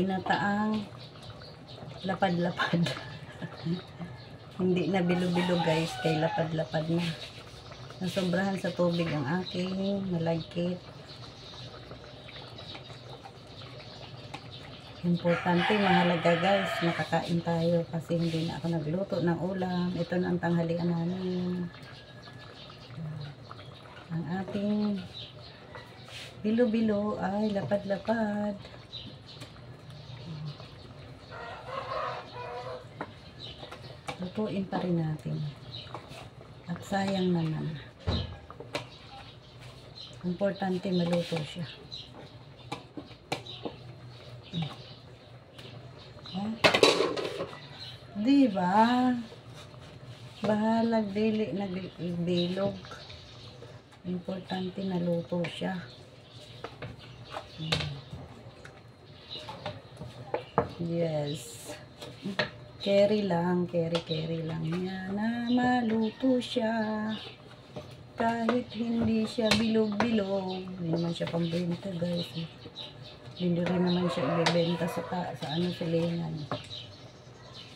ginataang lapad-lapad. Hindi na bilo-bilo guys, kay lapad-lapad na. Nasobrahan sa tubig ang aking malagkit. Importante, mahalaga guys, makakain tayo kasi hindi na ako nagluto ng ulam. Ito na ang tanghalian namin. Ang ating bilo-bilo ay lapad-lapad. Lutuin pa rin natin. At sayang naman. Importante maluto siya. Diba? Bahalag dili nagbilog. Importante naluto siya. Yes. Carry lang, carry lang yan na maluto siya. Kahit hindi siya bilog-bilog. Hindi naman siya pambenta guys. Hindi rin naman siya ibebenta sa ano silingan.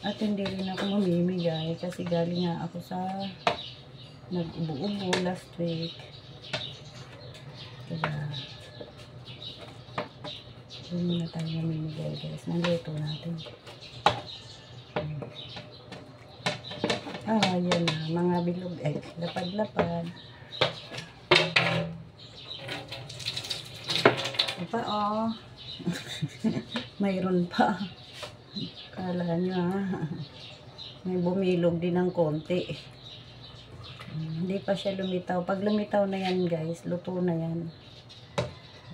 At hindi rin ako mamimigay kasi galing nga ako sa nag-ubo-ubo last week. Kaya hindi na tayo mamimigay guys. Naluto natin. Yan na, mga bilog, lapad-lapad. Pa, oh. Mayroon pa. Kala nyo, may bumilog din ng konti. Hindi pa siya lumitaw. Pag lumitaw na yan, guys, luto na yan.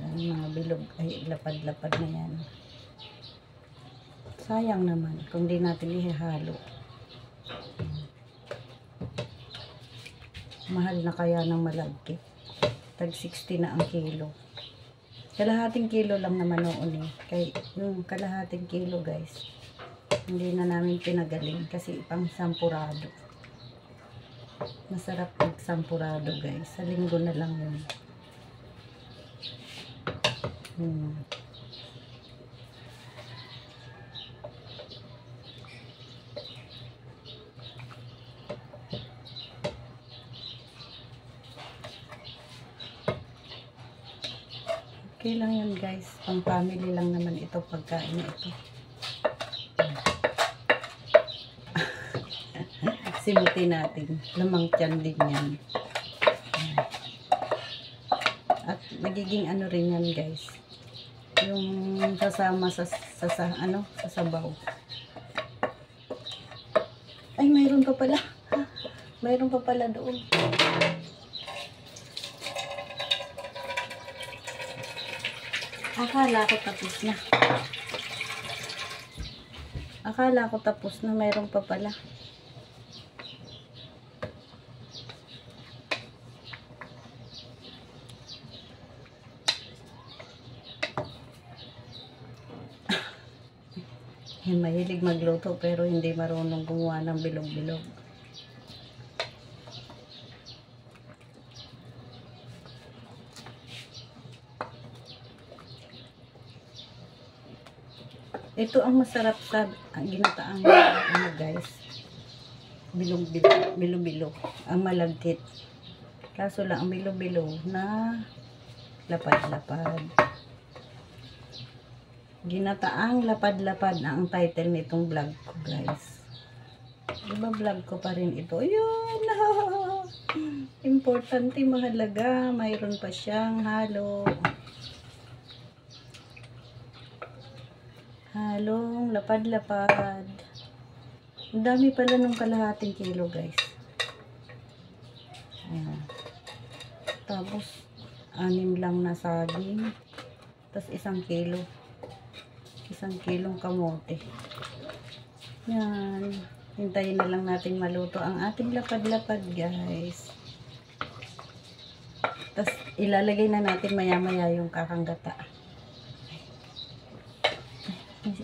Yan, mga bilog, lapad-lapad na yan. Sayang naman kung di natin ihahalo. Mahal na kaya ng malagkit. Tag 60 na ang kilo. Kalahating kilo lang naman noon eh. Kaya yung kalahating kilo guys, hindi na namin pinagaling kasi pang sampurado. Masarap pag sampurado guys. Sa linggo na lang yun. Okay lang yun guys. Pang family lang naman ito pagkain na ito. Simuti natin. Lamang tiyan din yan. At nagiging ano rin yan guys. Yung sasama sa sabaw. Ay, mayroon pa pala. Mayroon pa pala doon. Akala ko tapos na. Akala ko tapos na, mayroon pa pala. Mahilig magluto pero hindi marunong gumawa ng bilog-bilog. Ito ang masarap sa ginataang ano guys. Bilo-bilo. Ang malagkit. Kaso lang ang bilo-bilo na lapad-lapad. Ginataang lapad-lapad na ang title nitong vlog ko guys. Diba vlog ko pa rin ito? Ayun! Importante, mahalaga. Mayroon pa siyang halo. Halong lapad-lapad. Ang dami pala ng kalahating kilo guys. Ayan. Tapos 6 lang na saging. Tapos 1 kilo. 1 kilong kamote. Yan. Hintayin na lang natin maluto ang ating lapad-lapad guys. Tapos ilalagay na natin maya-maya yung kakanggata.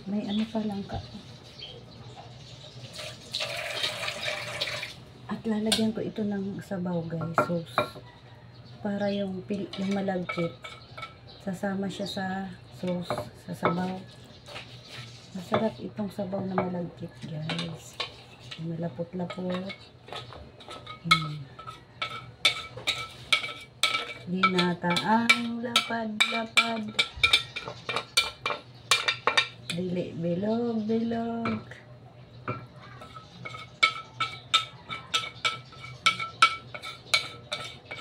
May ano pa lang ka. At lalagyan ko ito ng sabaw guys, sauce. Para yung malagkit, sasama siya sa sauce, sa sabaw. Masarap itong sabaw na malagkit, guys. Malapot-lapot. Ginataang lapad-lapad. Dili bilog-bilog.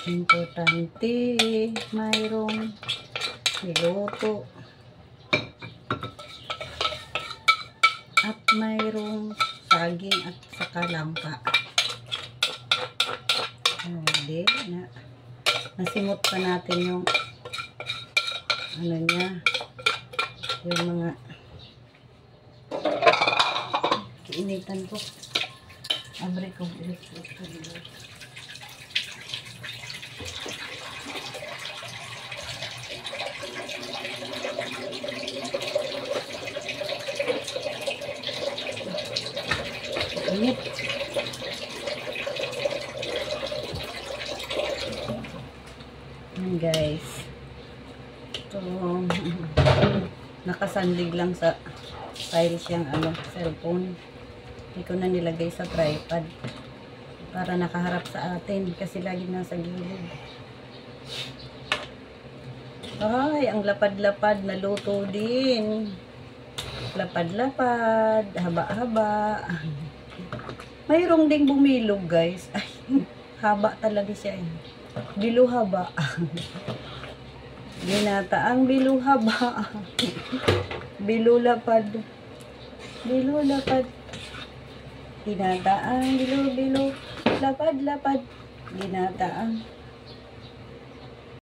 Importante, mayroong niluto. At mayroong saging at saka langka. Hindi na. Nasimot pa natin yung ano niya, yung mga kiinitan ko. Abre ko electric ko dito. Init. Yan guys. So, nakasandig lang sa tiles yung cellphone. Hindi ko na nilagay sa tripod para nakaharap sa atin kasi lagi nasa gilid. Ay, ang lapad-lapad, naluto din. Lapad-lapad, haba-haba. Mayroong ding bumilog, guys. Ay, haba talaga siya. Biluhaba. Ginataang biluhaba. Bilulapad. Bilulapad. Ginataang bilu-bilu. Lapad-lapad. Ginataang